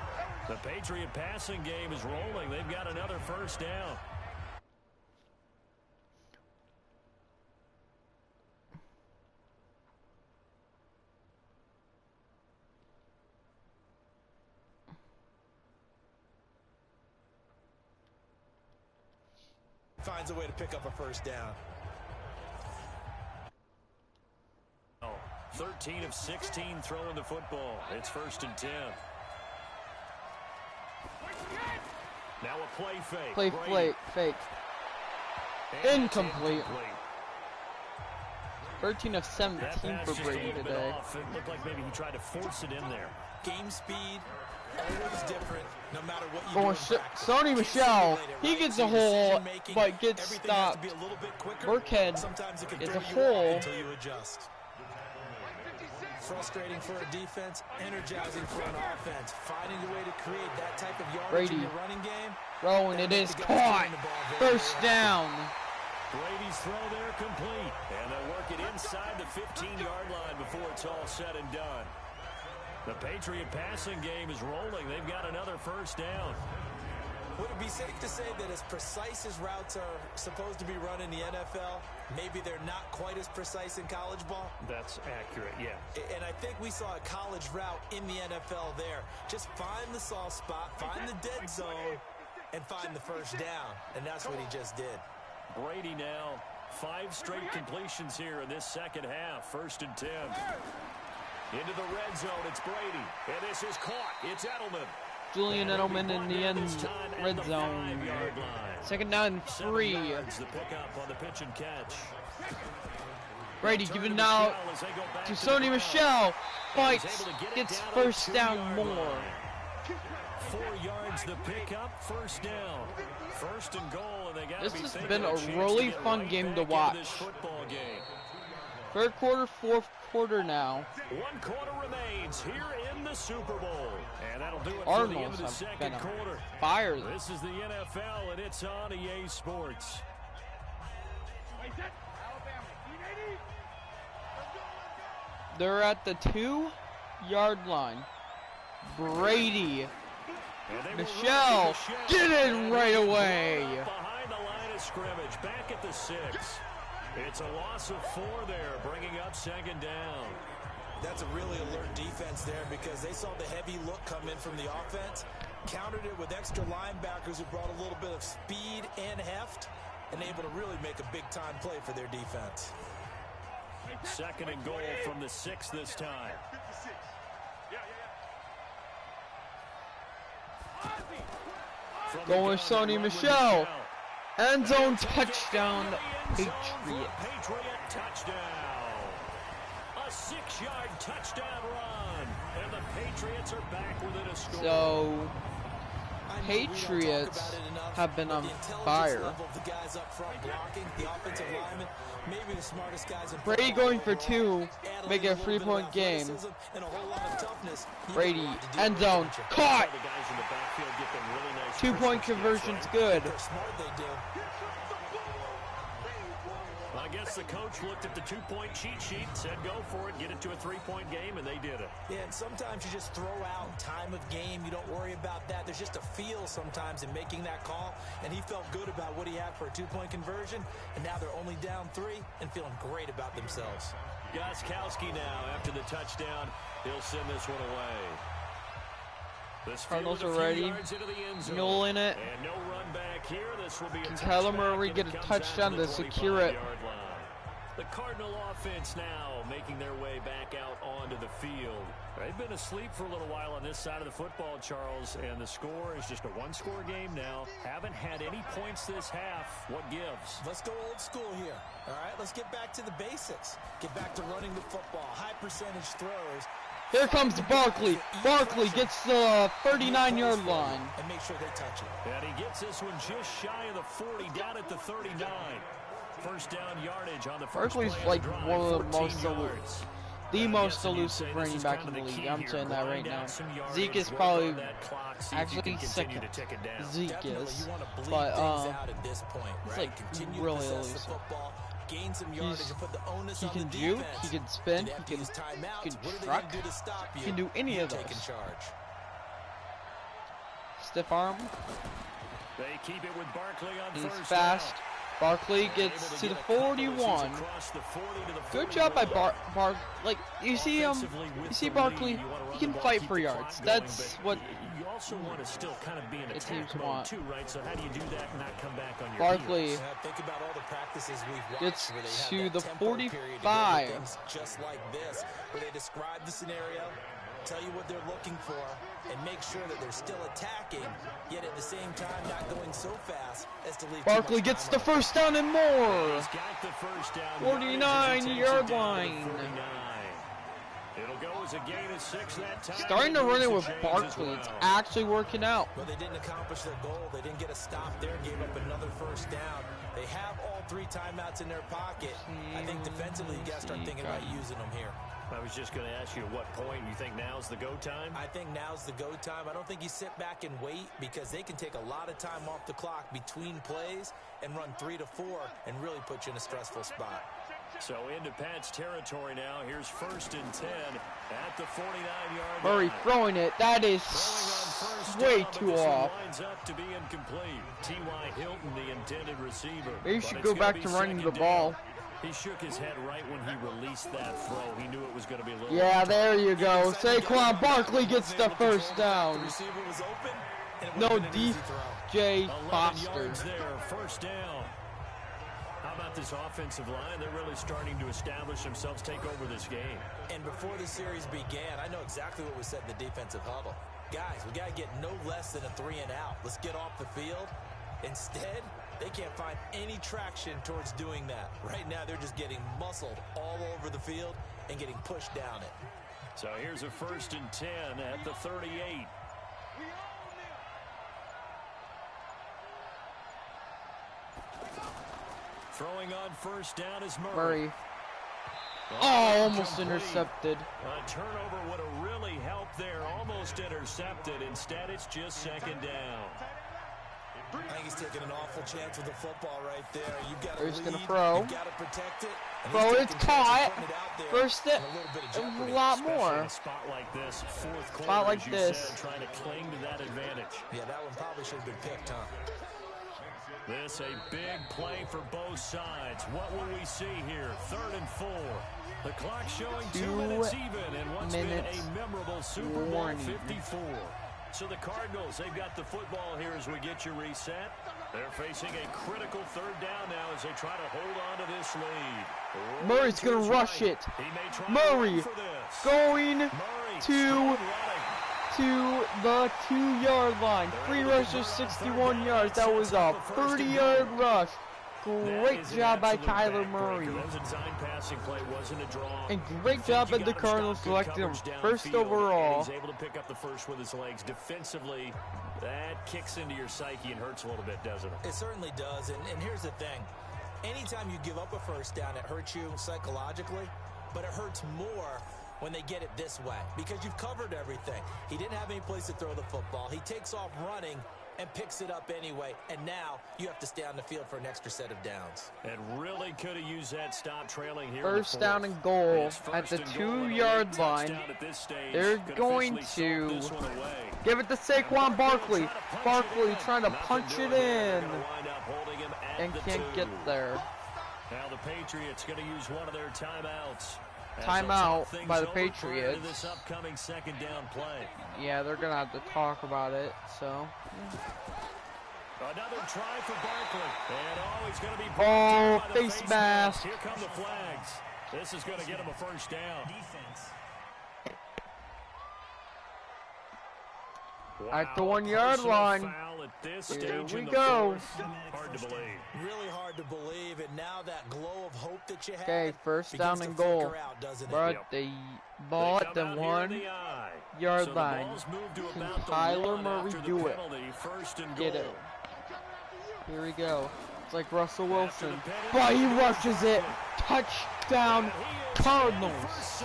The Patriot passing game is rolling. They've got another 1st down. Finds a way to pick up a 1st down. 13 of 16 throwing the football. It's 1st and 10. Now a play fake. Fake. Incomplete. 13 of 17 for Brady today. It looked like maybe he tried to force it in there. Game speed, always different, no matter what you do. Stoney Michel, he gets a hole, but gets stopped. Burkhead gets a hole. Frustrating for a defense, energizing for an offense. Finding a way to create that type of yardage in your running game. Throwing, it is caught. 1st down. Brady's throw there complete. And they'll work it inside the 15-yard line before it's all said and done. The Patriot passing game is rolling. They've got another 1st down. Would it be safe to say that as precise as routes are supposed to be run in the NFL, maybe they're not quite as precise in college ball? That's accurate, yeah. And I think we saw a college route in the NFL there. Just find the soft spot, find the dead zone, and find the 1st down. And that's what he just did. Brady now, 5 straight completions here in this 2nd half. 1st and 10. Into the red zone, it's Brady. And this is caught. It's Edelman. Julian Edelman in the end red zone. 2nd down 3. The pickup on the pitch and catch. Brady giving out to Stoney Michel. Fights, gets 1st down more. 4 yards the pickup, 1st down. 1st and goal, and they got. This has been a really fun game to watch. 3rd quarter, 4th quarter now. 1 quarter remains here in the Super Bowl. And that'll do it for the end of the 2nd quarter. Fire. This is the NFL, and it's on EA Sports. They're at the 2-yard line. Brady. Michel, get in right away. Behind the line of scrimmage, back at the 6. It's a loss of 4 there, bringing up 2nd down. That's a really alert defense there because they saw the heavy look come in from the offense, countered it with extra linebackers who brought a little bit of speed and heft, and able to really make a big-time play for their defense. 2nd and goal from the 6 this time. Going Stoney Michel. End zone touchdown, Patriot. Patriot touchdown. A 6-yard touchdown run. And the Patriots are back within a score. So, Patriots have been on fire. Brady going for 2, make it a 3-point game. Brady, end zone, caught! 2-point conversion's good. I guess the coach looked at the 2-point cheat sheet, said go for it, get it to a 3-point game, and they did it. Yeah, and sometimes you just throw out time of game. You don't worry about that. There's just a feel sometimes in making that call, and he felt good about what he had for a 2-point conversion, and now they're only down 3 and feeling great about themselves. Gostkowski now, after the touchdown, he'll send this one away. Cardinals are ready. Null in it. And no run back here. This will be Can Kyler Murray get a touchdown to secure it? The Cardinal offense now making their way back out onto the field. They've been asleep for a little while on this side of the football, Charles, and the score is just a one-score game now. Haven't had any points this half. What gives? Let's go old school here. All right, let's get back to the basics. Get back to running the football, high percentage throws. Here comes Barkley. Barkley gets the 39-yard line. And make sure they touch it. And he gets this one just shy of the 40, down at the 39. First down yardage on the first Barkley's play like of the drive, one of the 14 most yards. the most elusive running back in the league. I'm saying that right now. Zeke is probably actually second. Zeke is, but it's like really elusive. He can juke, he can spin, he can truck, he can do any of those. Stiff arm. They keep it with Barkley on He's first fast. down. Barkley gets to the 41. Good job by like, you see him, you see Barkley, he can fight for yards. That's what you also want to still kind of be in attack mode too, right? So how do you do that and not come back on your Barkley heels? Think about all the practices we've gets watched to the tempo period to go through 45. things just like this, where they describe the scenario, tell you what they're looking for, and make sure that they're still attacking, yet at the same time not going so fast as to leave. Barkley gets the first down and more. He's got the first down. 49-yard line. It'll go as a gain of 6 that time. Starting to run it with Barkley. It's actually working out. Well, they didn't accomplish their goal. They didn't get a stop there. Gave up another first down. They have all 3 timeouts in their pocket. I think defensively, you got to start thinking about using them here. I was just going to ask you at what point you think now's the go time? I think now's the go time. I don't think you sit back and wait, because they can take a lot of time off the clock between plays and run 3 to 4 and really put you in a stressful spot. So into Pat's territory now. Here's 1st and 10 at the 49-yard line. Murray throwing it. That is way too off. Lines up to be incomplete. T.Y. Hilton, the intended receiver. Maybe you should go back to running the ball. He shook his head right when he released that throw. He knew it was going to be a little. Yeah, there you go. Saquon Barkley gets the first down. The receiver was open, and it No, would have been an easy throw. yards DJ Foster. there, first down. How about this offensive line? They're really starting to establish themselves, take over this game. And before the series began, I know exactly what was said in the defensive huddle. Guys, we got to get no less than a 3 and out. Let's get off the field. Instead, they can't find any traction towards doing that. Right now, they're just getting muscled all over the field and getting pushed down it. So here's a 1st and 10 at the 38. Throwing on first down is Murray. Oh, almost intercepted. A turnover would have really helped there. Almost intercepted. Instead, it's just 2nd down. I think he's taking an awful chance with the football right there. You've got to He's lead, gonna throw. You've got to protect it. Throw, it's caught. First it, a lot more. In a spot like this, 4th quarter, Spot like as you this. said, trying to cling to that advantage. Yeah, that one probably should have been picked, huh? This a big play for both sides. What will we see here? 3rd and 4. The clock showing 2 minutes even in what's been a memorable Super Bowl 54. So the Cardinals, they've got the football here as we get you reset. They're facing a critical 3rd down now as they try to hold on to this lead. Murray's going to rush it. Murray going to the 2-yard line. 3 rushes, 61 yards. That was a 30-yard rush. Great job by Kyler Murray. And great job by the Cardinals selecting him first overall. He's able to pick up the first with his legs. Defensively, that kicks into your psyche and hurts a little bit, doesn't it? It certainly does. And here's the thing. Anytime you give up a first down, it hurts you psychologically, but it hurts more when they get it this way because you've covered everything. He didn't have any place to throw the football. He takes off running and picks it up anyway, and now you have to stay on the field for an extra set of downs. And really could have used that stop trailing here. First down and goal at the 2-yard line. They're going to give it to Saquon Barkley. Barkley trying to punch it in and can't get there. Now the Patriots going to use one of their timeouts. Timeout by the Patriots. This upcoming 2nd down play. Yeah, they're going to have to talk about it, so. Another try for Barkley. And he's going to be Oh, by the face mask. Here come the flags. This is going to get him a first down. Wow. At the 1 yard line. Here we go. Hard to believe. Really hard to believe. And now that glow of hope that you have. Okay, first down and goal. But the ball at the 1 yard line. Can Tyler Murray do it? Get it. Here we go. It's like Russell Wilson. But he rushes it. Touchdown Cardinals.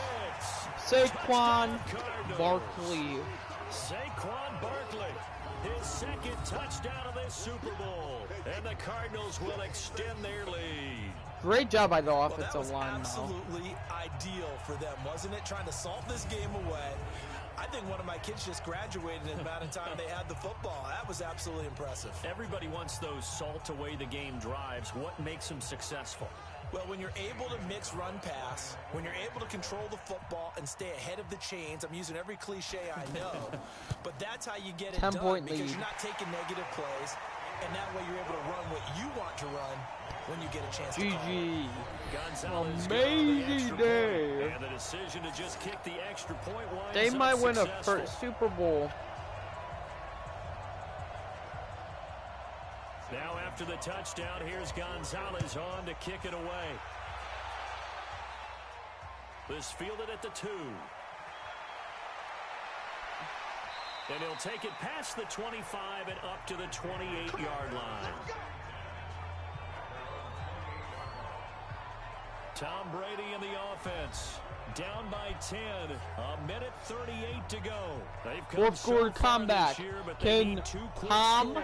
Saquon Barkley. Saquon Barkley, his second touchdown of this Super Bowl. And the Cardinals will extend their lead. Great job by the offensive line. Absolutely ideal for them, wasn't it? Trying to salt this game away. I think one of my kids just graduated in the amount of time they had the football. That was absolutely impressive. Everybody wants those salt away the game drives. What makes them successful? Well, when you're able to mix run pass, when you're able to control the football and stay ahead of the chains, I'm using every cliche I know, but that's how you get it done, because you're not taking negative plays, and that way you're able to run what you want to run when you get a chance to call. Amazing day. And the decision to just kick the extra point winds They might win a successful. first Super Bowl. Now after the touchdown, here's Gonzalez on to kick it away. This fielded at the 2. And he'll take it past the 25 and up to the 28-yard line. Tom Brady in the offense. Down by 10. A minute 38 to go. Fourth quarter comeback. Can Tom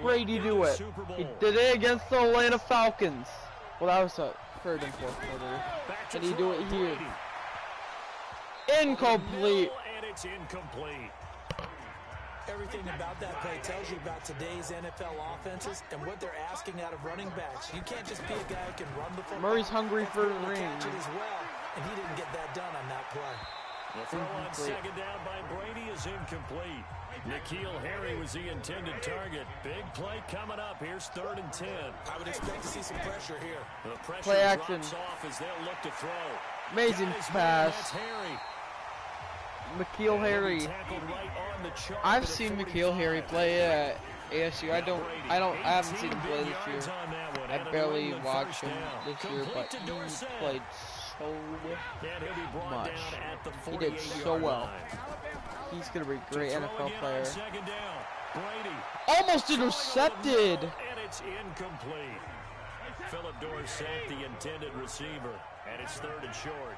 Brady do it? He did it against the Atlanta Falcons. Well, that was a third and fourth quarter. Can he do it here? Incomplete. And it's incomplete. Everything about that play tells you about today's NFL offenses and what they're asking out of running backs. You can't just be a guy who can run the football. Murray's hungry for the ring. As well, and he didn't get that done on that play. The throw on second down by Brady is incomplete. N'Keal Harry was the intended target. Big play coming up. Here's 3rd and 10. I would expect to see some pressure here. The pressure play action. drops off as they'll look to throw. Amazing pass. N'Keal Harry. I've seen N'Keal Harry play at ASU. I haven't seen him play this year. I barely watched him this year, but he played so much. He did so well. He's gonna be a great NFL player. Almost intercepted. And it's incomplete. Philip Dorsett, the intended receiver, and it's 3rd and short.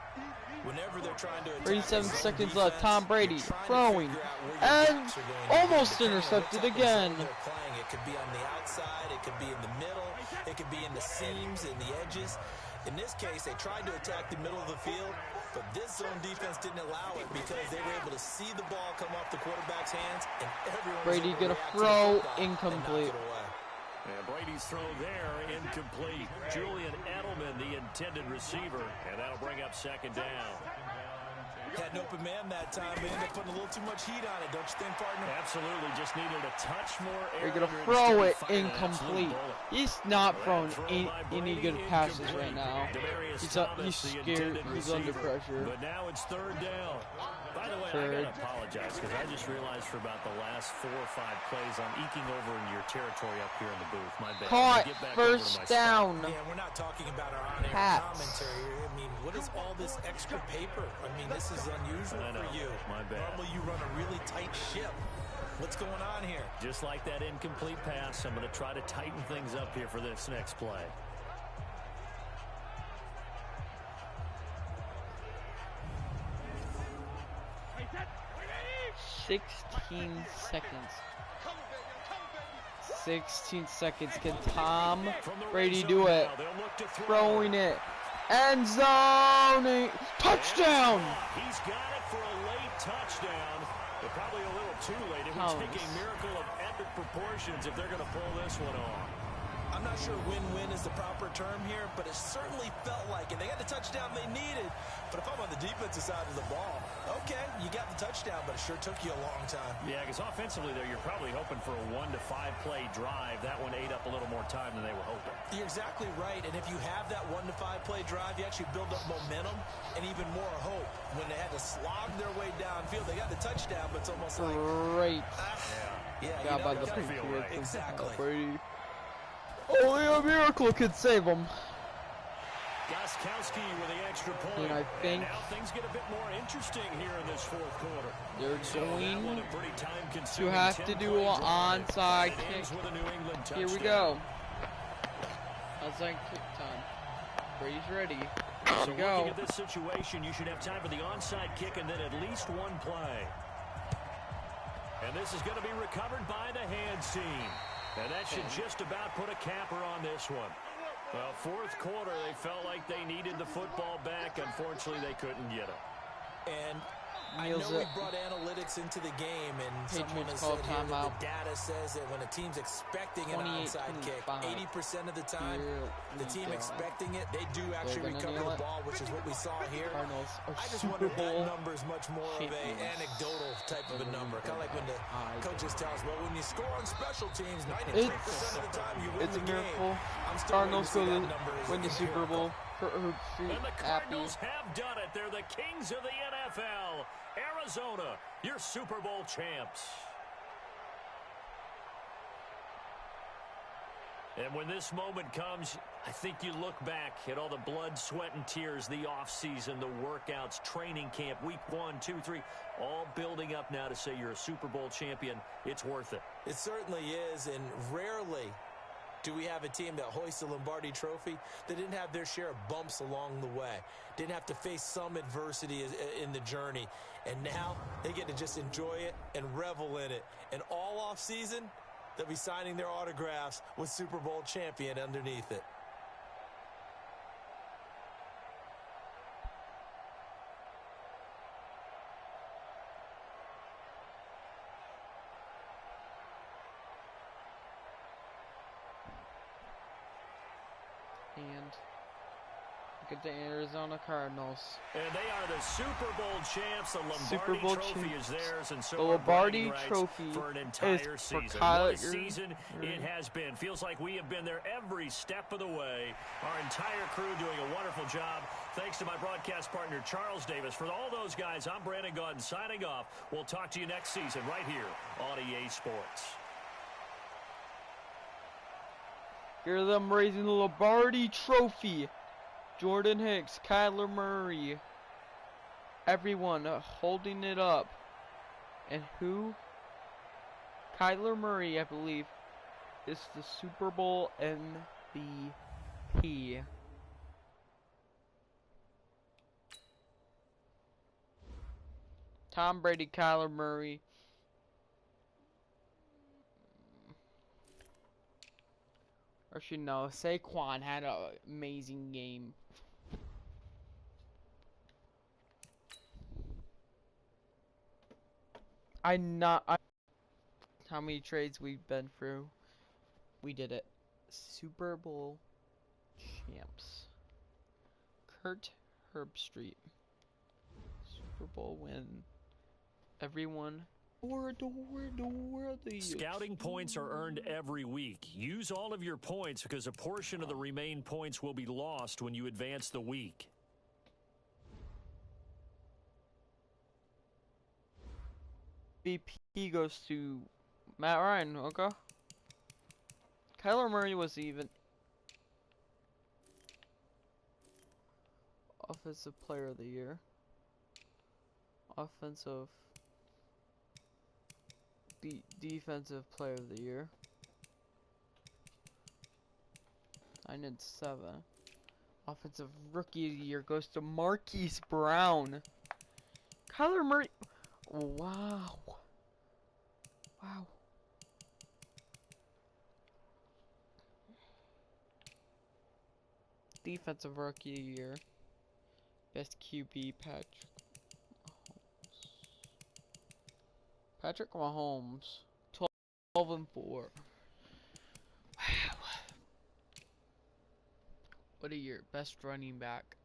Whenever they're trying to 37 seconds left. Tom Brady throwing and almost intercepted again. It could be on the outside, it could be in the middle, it could be in the seams, in the edges. In this case, they tried to attack the middle of the field, but this zone defense didn't allow it because they were able to see the ball come off the quarterback's hands, and everyone Brady gonna throw incomplete. And Brady's throw there, incomplete. Julian Edelman, the intended receiver, and that'll bring up 2nd down. Had an open man that time. They ended up putting a little too much heat on it, don't you think, partner? Absolutely, just needed a touch more air. They're gonna throw it incomplete. He's not throwing any good passes right now. He's scared. He's under pressure. But now it's 3rd down. By the way, I gotta apologize because I just realized for about the last 4 or 5 plays I'm eking over into your territory up here in the booth. My bad. Caught first down. Yeah, we're not talking about our on-air commentary here. I mean, what is all this extra paper? I mean, this is unusual for you. My bad. Normally you run a really tight ship. What's going on here? Just like that incomplete pass, I'm going to try to tighten things up here for this next play. "16 seconds. 16 seconds. Can Tom Brady do it? Throwing it. End zone. Touchdown. He's got it for a late touchdown. But probably a little too late. It would take a miracle of epic proportions if they're going to pull this one off. I'm not sure win-win is the proper term here, but it certainly felt like it. They got the touchdown they needed, but if I'm on the defensive side of the ball, okay, you got the touchdown, but it sure took you a long time. Yeah, because offensively there, you're probably hoping for a 1 to 5 play drive. That one ate up a little more time than they were hoping. You're exactly right, and if you have that 1 to 5 play drive, you actually build up momentum and even more hope. When they had to slog their way downfield, they got the touchdown, but it's almost like... Great. Yeah, Got by the feel right. Exactly. Brady. Only a miracle could save them. Gostkowski with the extra point. And I think now things get a bit more interesting here in this fourth quarter. They're going to have to do an onside kick. Here we go. Onside kick time. Brady's ready. Here So we go. looking at this situation, you should have time for the onside kick and then at least one play. And this is going to be recovered by the hands team. And that should just about put a capper on this one. Well, fourth quarter, they felt like they needed the football back. Unfortunately, they couldn't get it. And I know we brought analytics into the game, and someone has said here that the data says that when a team's expecting an onside kick, 80% of the time, the team expecting it, they do actually recover the ball, which is what we saw here. I just wonder if that number is much more of an anecdotal type of a number. Kind of like when the coaches tell us, well, when you score on special teams, 93% of the time you win the game. Cardinals go to win the Super Bowl. And the Cardinals have done it. They're the kings of the NFL. Arizona, your Super Bowl champs. And when this moment comes, I think you look back at all the blood, sweat, and tears, the offseason, the workouts, training camp, week 1, 2, 3, all building up now to say you're a Super Bowl champion. It's worth it. It certainly is, and rarely do we have a team that hoists the Lombardi Trophy that didn't have their share of bumps along the way, didn't have to face some adversity in the journey, and now they get to just enjoy it and revel in it. And all off season, they'll be signing their autographs with Super Bowl champion underneath it. And look at the Arizona Cardinals. And they are the Super Bowl champs. The Lombardi Super Bowl Trophy champs. is theirs, and so The are Lombardi bragging Trophy rights for an entire is for season. Kyle. What a season it has been. Feels like we have been there every step of the way. Our entire crew doing a wonderful job. Thanks to my broadcast partner, Charles Davis. For all those guys, I'm Brandon Gaudin signing off. We'll talk to you next season right here on EA Sports. Hear them raising the Lombardi Trophy. Jordan Hicks, Kyler Murray, everyone holding it up. And who? Kyler Murray, I believe, is the Super Bowl MVP. Tom Brady, Kyler Murray. Or should know, Saquon had an amazing game. How many trades we've been through? We did it. Super Bowl champs. Kurt Herbstreit. Super Bowl win. Everyone. Scouting points are earned every week. Use all of your points because a portion of the remaining points will be lost when you advance the week. VP goes to Matt Ryan, okay? Kyler Murray was even Offensive Player of the Year. Offensive Defensive Player of the Year. 9 and 7. Offensive Rookie of the Year goes to Marquise Brown. Kyler Murray. Wow. Wow. Defensive Rookie of the Year. Best QB, Patrick Mahomes. 12 and 4. Wow. What are your best running back?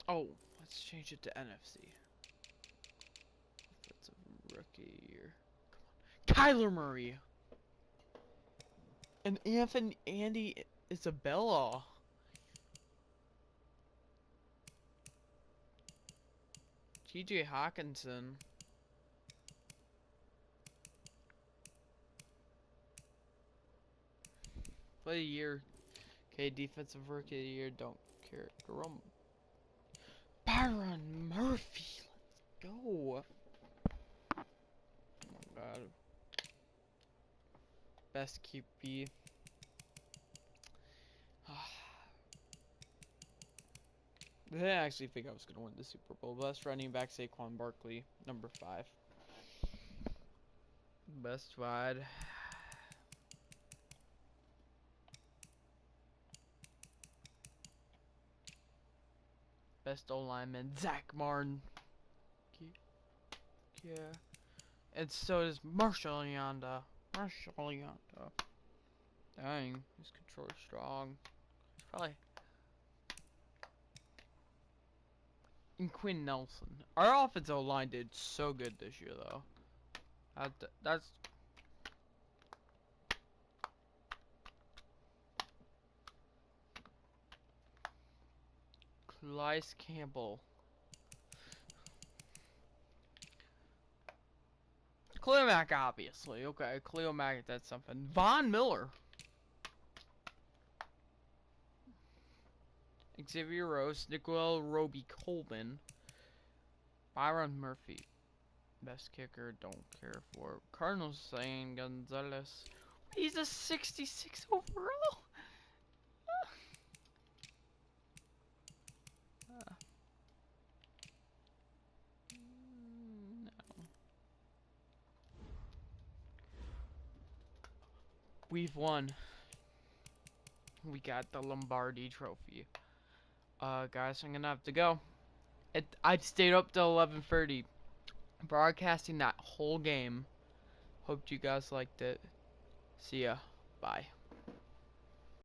Oh, let's change it to NFC. Offensive rookie year. Come on. Kyler Murray. And Andy Isabella. TJ Hawkinson. Play a year. Okay, defensive rookie of the year. Don't care. Jerome. Byron Murphy. Let's go. Oh my god. Best QB. I didn't actually think I was going to win the Super Bowl. Best running back, Saquon Barkley, number 5. Best wide. Best O-lineman, Zach Martin. Yeah. And so is Marshall Yanda. Dang, his controller's strong. It's probably. And Quinn Nelson. Our offensive line did so good this year, though. That's. Calais Campbell. Khalil Mack, obviously. Okay, Khalil Mack, that's something. Von Miller. Xavier Rose, Nicole Roby Coleman, Byron Murphy, best kicker, don't care for. Cardinal Zane Gonzalez, he's a 66 overall. No. We've won. We got the Lombardi Trophy. Guys, I'm gonna have to go. I stayed up till 11:30, broadcasting that whole game. Hope you guys liked it. See ya. Bye.